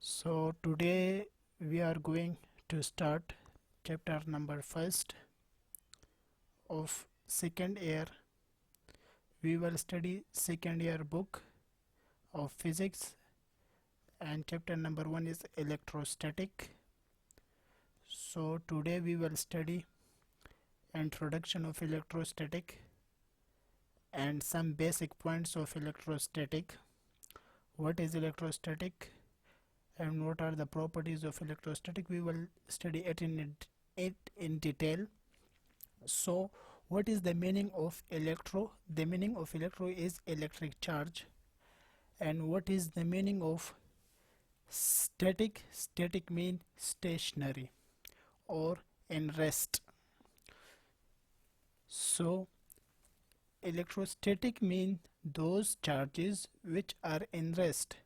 So today we are going to start chapter number first of second year. We will study second year book of physics, and chapter number 1 is electrostatic. So today we will study introduction of electrostatic and some basic points of electrostatic. What is electrostatic and what are the properties of electrostatic? We will study it in detail. So what is the meaning of electro? The meaning of electro is electric charge. And what is the meaning of static? Static means stationary or in rest. So electrostatic means those charges which are in rest.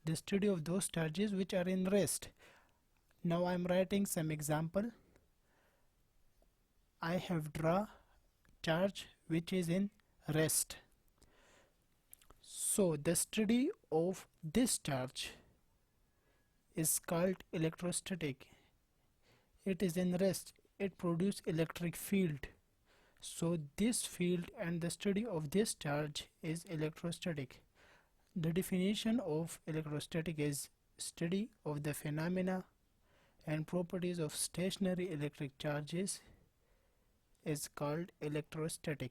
The study of those charges which are in rest. Now I am writing some example. I have draw charge which is in rest. So the study of this charge is called electrostatic. It is in rest. It produces electric field. So this field and the study of this charge is electrostatic. The definition of electrostatic is study of the phenomena and properties of stationary electric charges is called electrostatic.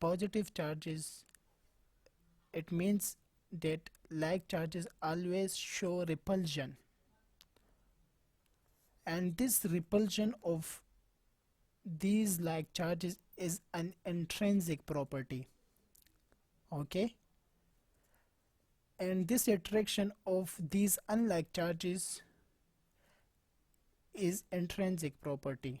positive charges, it means that like charges always show repulsion, and this repulsion of these like charges is an intrinsic property. Okay, and this attraction of these unlike charges is intrinsic property.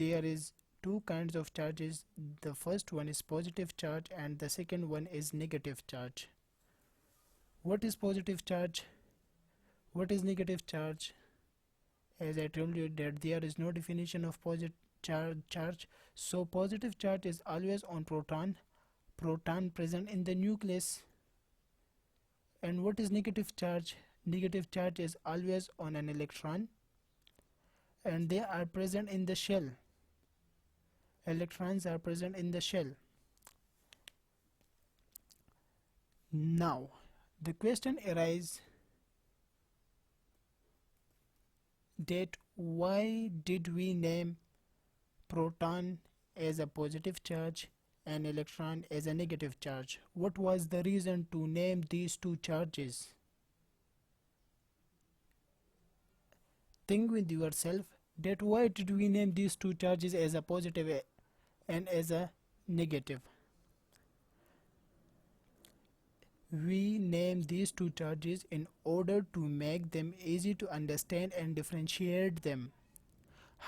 there is two kinds of charges. The first one is positive charge and the second one is negative charge. What is positive charge? What is negative charge? As I told you that there is no definition of positive charge. So positive charge is always on proton present in the nucleus. And what is negative charge? Negative charge is always on an electron, and they are present in the shell. Electrons are present in the shell. Now the question arises that why did we name proton as a positive charge and electron as a negative charge? What was the reason to name these two charges? Think with yourself that why did we name these two charges as a positive and as a negative? We name these two charges in order to make them easy to understand and differentiate them.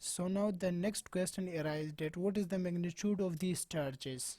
So now the next question arises that what is the magnitude of these charges?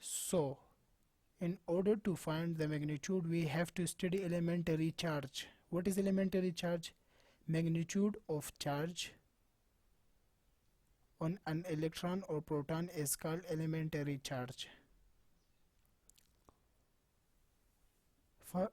So in order to find the magnitude we have to study elementary charge. What is elementary charge? Magnitude of charge on an electron or proton is called elementary charge.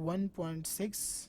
1.6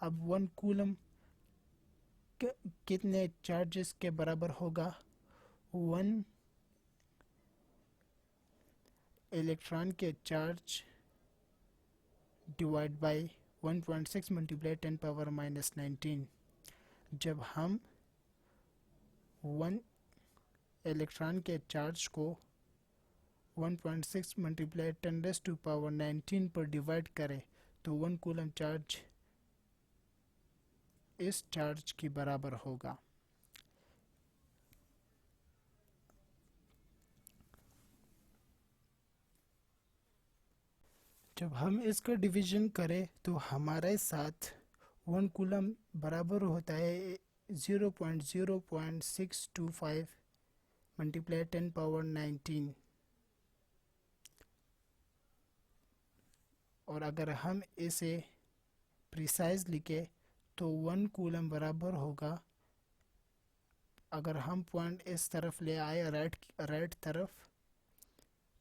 اب 1 کولم کتنے charges کے برابر ہوگا؟ 1 electron کے charge divide by 1.6 multiply 10 power minus 19. جب ہم 1 electron کے charge کو 1.6 ملٹیپلائی 10 ریز ٹو پاور 19 پر ڈیوائڈ کرے تو 1 کولم چارج اس چارج کی برابر ہوگا. جب ہم اس کا ڈویژن کریں تو ہمارے ساتھ 1 کولم برابر ہوتا ہے 0.625 ملٹیپلائی 10 پاور 19. اور اگر ہم اسے پریسائز لکھیں تو 1 کولم برابر ہوگا، اگر ہم پوائنٹ اس طرف لے آئے رائٹ طرف،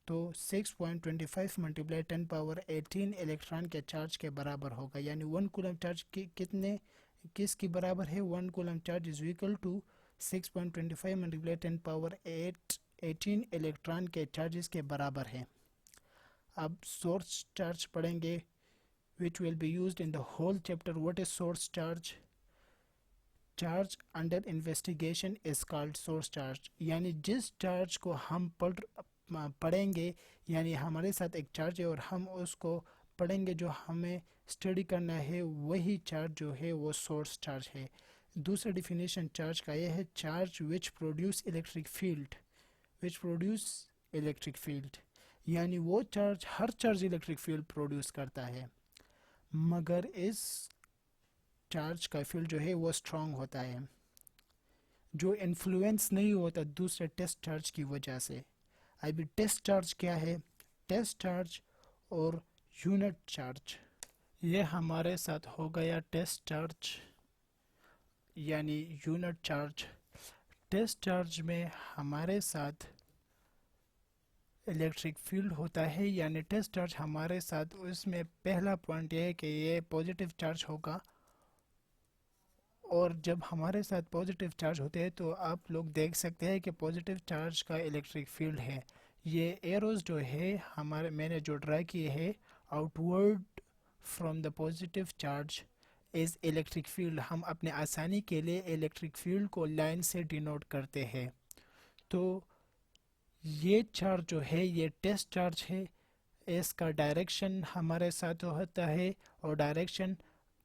تو 6.25 ملٹیپلائی 10 پاور 18 الیکٹران کے چارج کے برابر ہوگا. یعنی 1 کولم چارج کس کی برابر ہے؟ 1 coulomb charge is equal to 6.25 multiply 10 power 18 electron کے چارجز کے برابر ہے. اب سورس چارج پڑھیں گے which will be used in the whole chapter. What is source charge? Charge under investigation is called source charge. یعنی جس چارج کو ہم پڑھیں گے، یعنی ہمارے ساتھ ایک چارج ہے اور ہم اس کو پڑھیں گے، جو ہمیں اسٹڈی کرنا ہے، وہی چارج جو ہے وہ سورس چارج ہے. دوسرا ڈیفینیشن چارج کا یہ ہے charge which produce electric field. یعنی وہ چارج، ہر چارج الیکٹرک فیلڈ پروڈیوس کرتا ہے، مگر اس چارج کا فیلڈ جو ہے وہ اسٹرانگ ہوتا ہے، جو انفلوئنس نہیں ہوتا دوسرے ٹیسٹ چارج کی وجہ سے. ابھی ٹیسٹ چارج کیا ہے؟ ٹیسٹ چارج اور یونٹ چارج. یہ ہمارے ساتھ ہو گیا ٹیسٹ چارج یعنی یونٹ چارج. ٹیسٹ چارج میں ہمارے ساتھ الیکٹرک فیلڈ ہوتا ہے، یعنی ٹیسٹ چارج ہمارے ساتھ، اس میں پہلا پوائنٹ یہ ہے کہ یہ پوزیٹیو چارج ہوگا، اور جب ہمارے ساتھ پوزیٹیو چارج ہوتے ہیں تو آپ لوگ دیکھ سکتے ہیں کہ پوزیٹیو چارج کا الیکٹرک فیلڈ ہے. یہ ایروز جو ہے میں نے جو ڈرا کیے ہے out word from the positive charge is electric field. ہم اپنے آسانی کے لیے الیکٹرک فیلڈ کو لائن سے ڈینوٹ کرتے ہیں. تو یہ چارج جو ہے یہ ٹیسٹ چارج ہے، اس کا ڈائریکشن ہمارے ساتھ ہوتا ہے اور direction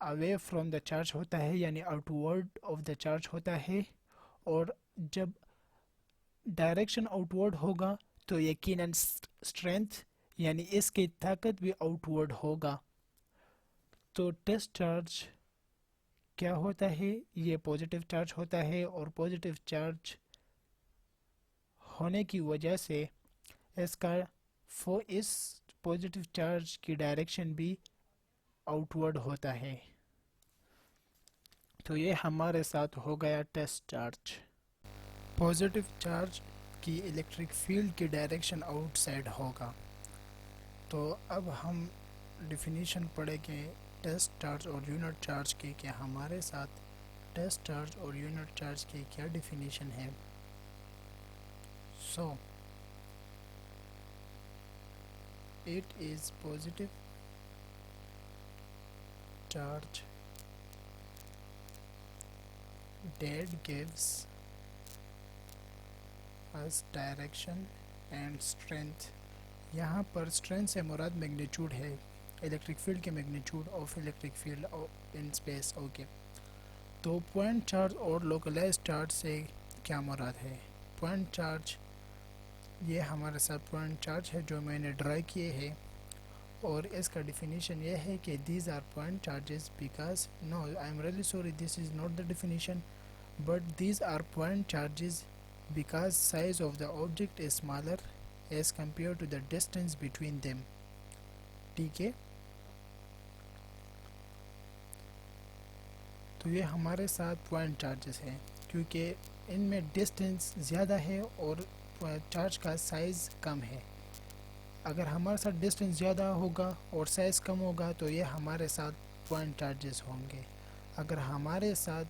away from the charge ہوتا ہے، یعنی out word of the charge ہوتا ہے. اور جب ڈائریکشن آؤٹ ورڈ ہوگا تو یقیناً اسٹرینتھ یعنی اس کی طاقت بھی آؤٹ ورڈ ہوگا. تو ٹیسٹ چارج کیا ہوتا ہے؟ یہ پوزیٹیو چارج ہوتا ہے، اور پوزیٹیو چارج ہونے کی وجہ سے اس پوزیٹیو چارج کی ڈائریکشن بھی آؤٹ ورڈ ہوتا ہے. تو یہ ہمارے ساتھ ہو گیا ٹیسٹ چارج. پوزیٹیو چارج کی الیکٹرک فیلڈ کی ڈائریکشن آؤٹ سائڈ ہوگا. تو اب ہم ڈیفینیشن پڑھیں گے ٹیسٹ چارج اور یونٹ چارج کی، کہ ہمارے ساتھ ٹیسٹ چارج اور یونٹ چارج کی کیا ڈیفینیشن ہے. So it is positive charge that gives us direction and strength. یہاں پر strength سے مراد میگنیچیوڈ ہے، الیکٹرک فیلڈ کے magnitude of electric field in space. Okay, تو پوائنٹ چارج اور لوکلائز چارج سے کیا مراد ہے؟ پوائنٹ چارج، یہ ہمارے ساتھ پوائنٹ چارج ہے جو میں نے ڈرا کیے ہے، اور اس کا ڈیفینیشن یہ ہے کہ these are point charges because I am really sorry this is not the definition, but these are point charges because size of the object is smaller as compare to the distance between them. ٹھیک ہے، تو یہ ہمارے ساتھ point charges ہیں کیونکہ ان میں distance زیادہ ہے اور چارج کا سائز کم ہے. اگر ہمارے ساتھ ڈسٹینس زیادہ ہوگا اور سائز کم ہوگا تو یہ ہمارے ساتھ پوائنٹ چارجز ہوں گے. اگر ہمارے ساتھ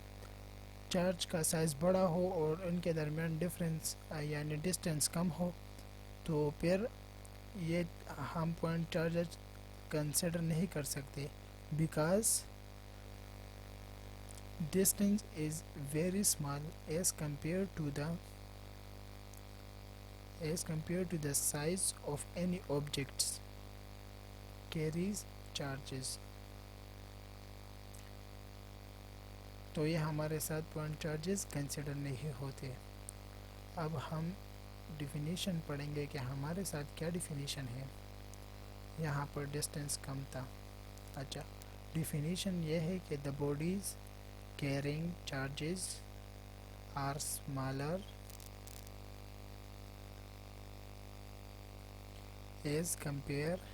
چارج کا سائز بڑا ہو اور ان کے درمیان ڈفرینس یعنی ڈسٹینس کم ہو تو پھر یہ ہم پوائنٹ چارجز کنسیڈر نہیں کر سکتے because distance is very small as compared to the size of any objects carries charges. تو یہ ہمارے ساتھ پوائنٹ چارجز کنسیڈر نہیں ہوتے. اب ہم ڈیفینیشن پڑھیں گے کہ ہمارے ساتھ کیا ڈیفینیشن ہے. یہاں پر ڈسٹینس کم تھا. اچھا ڈیفینیشن یہ ہے کہ the bodies carrying charges are smaller as compared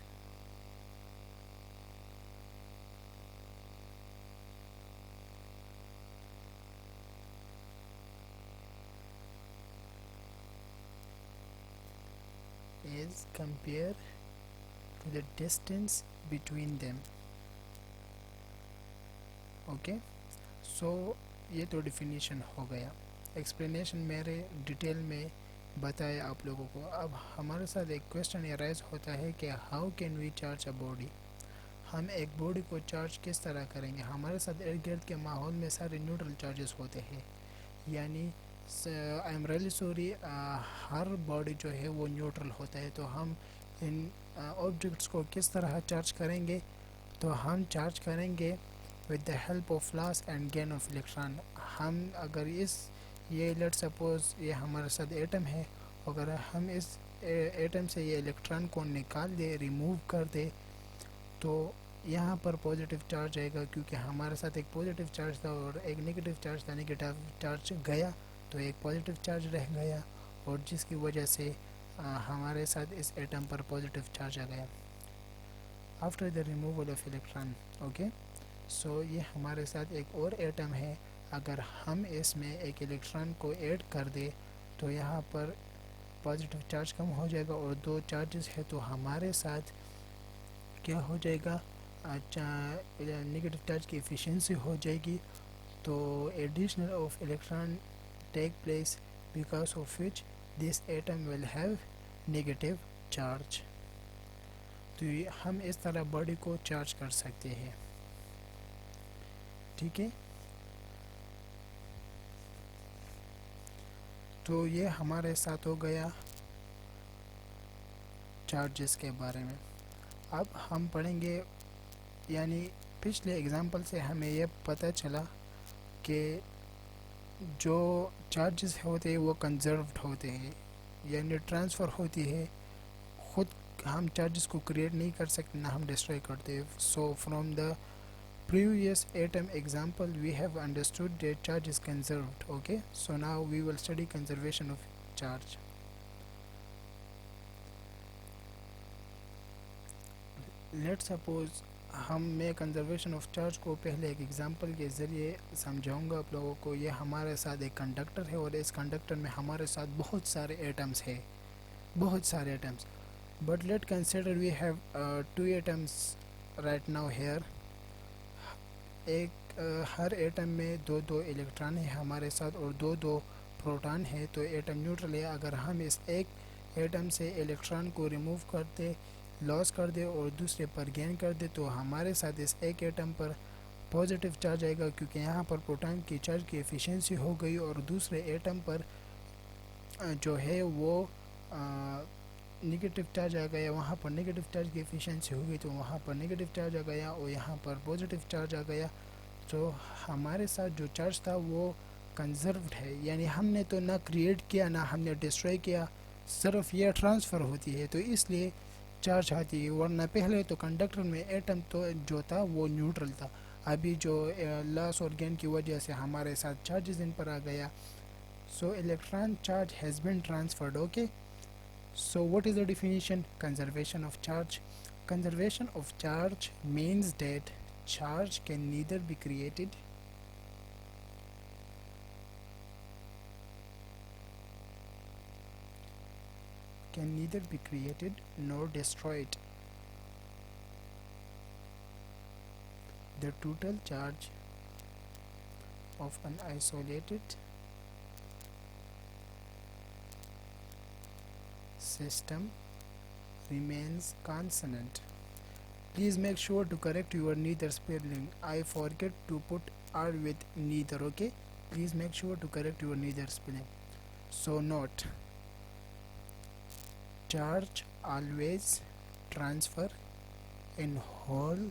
to the distance between them. Okay so یہ تو ڈیفینیشن ہو گیا. ایکسپلینیشن میرے ڈیٹیل میں بتایا آپ لوگوں کو. اب ہمارے ساتھ ایک کویسچن ارائز ہوتا ہے کہ how can we charge a body. ہم ایک باڈی کو چارج کس طرح کریں گے. ہمارے ساتھ ارد گرد کے ماحول میں سارے نیوٹرل چارجز ہوتے ہیں یعنی آئی am really sorry Hare body جو ہے وہ نیوٹرل ہوتا ہے. تو ہم ان آبجیکٹس کو کس طرح چارج کریں گے. تو ہم چارج کریں گے with the help of loss and gain of electron. ہم اگر یہ لیٹ سپوز یہ ہمارے ساتھ ایٹم ہے, اگر ہم اس ایٹم سے یہ الیکٹران کو نکال دے, ریموو کر دے, تو یہاں پر پازیٹیو چارج آئے گا کیونکہ ہمارے ساتھ ایک پازیٹیو چارج تھا اور ایک نیگیٹیو چارج تھا. نیگیٹیو چارج گیا تو ایک پازیٹیو چارج رہ گیا اور جس کی وجہ سے ہمارے ساتھ اس ایٹم پر پازیٹیو چارج آ گیا after the removal of electron. Okay so یہ ہمارے ساتھ ایک اور ایٹم ہے. اگر ہم اس میں ایک الیکٹران کو ایڈ کر دے تو یہاں پر پازیٹیو چارج کم ہو جائے گا اور دو چارجز ہے تو ہمارے ساتھ کیا ہو جائے گا, نیگیٹو چارج کی ایفیشینسی ہو جائے گی. تو additional of electron take place because of which this atom will have negative charge. تو ہم اس طرح باڈی کو چارج کر سکتے ہیں. ٹھیک ہے, تو یہ ہمارے ساتھ ہو گیا چارجز کے بارے میں. اب ہم پڑھیں گے یعنی پچھلے اگزامپل سے ہمیں یہ پتہ چلا کہ جو چارجز ہوتے ہیں وہ کنزروڈ ہوتے ہیں یعنی ٹرانسفر ہوتی ہے. خود ہم چارجز کو کریٹ نہیں کر سکتے نہ ہم ڈسٹروائے کرتے. So from the previous atom example we have understood that charge is conserved. Okay, so now we will study conservation of charge. Let's suppose میں کنزرویشن آف چارج کو پہلے ایک ایگزامپل کے ذریعے سمجھاؤں گا آپ لوگوں کو. یہ ہمارے ساتھ ایک کنڈکٹر ہے اور اس کنڈکٹر میں ہمارے ساتھ بہت سارے ایٹمس ہیں, بہت سارے atoms. But let consider we have two atoms right now here. ایک ہر ایٹم میں دو الیکٹران ہیں ہمارے ساتھ اور دو پروٹان ہیں. تو ایٹم نیوٹرل ہے. اگر ہم اس ایک ایٹم سے الیکٹران کو ریموو کرتے, لاس کر دے اور دوسرے پر گین کر دے تو ہمارے ساتھ اس ایک ایٹم پر پازیٹیو چارج آئے گا کیونکہ یہاں پر پروٹان کی چارج کی ایفیشینسی ہو گئی اور دوسرے ایٹم پر جو ہے وہ نگیٹیو چارج آ گیا. وہاں پر نگیٹیو چارج کی ایفیشینسی ہو گئی تو وہاں پر نگیٹیو چارج آ گیا اور یہاں پر پازیٹیو چارج آ گیا. تو ہمارے ساتھ جو چارج تھا وہ کنزروڈ ہے یعنی ہم نے تو نہ کریٹ کیا نہ ہم نے ڈسٹروائے کیا, صرف یہ ٹرانسفر ہوتی ہے تو اس لیے چارج آتی ہے. ورنہ پہلے تو کنڈکٹر میں ایٹم تو جو تھا وہ نیوٹرل تھا. ابھی جو لاس اور گین کی وجہ سے ہمارے ساتھ چارجز ان پر آ گیا. سو electron charge has been transferred. Okay, so what is the definition? Conservation of charge. Conservation of charge means that charge can neither be created nor destroyed. The total charge of an isolated system remains constant. Please make sure to correct your neither spelling. I forget to put R with neither, okay? Please make sure to correct your neither spelling. So note, charge always transfer in whole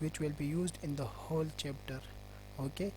which will be used in the whole chapter. Okay.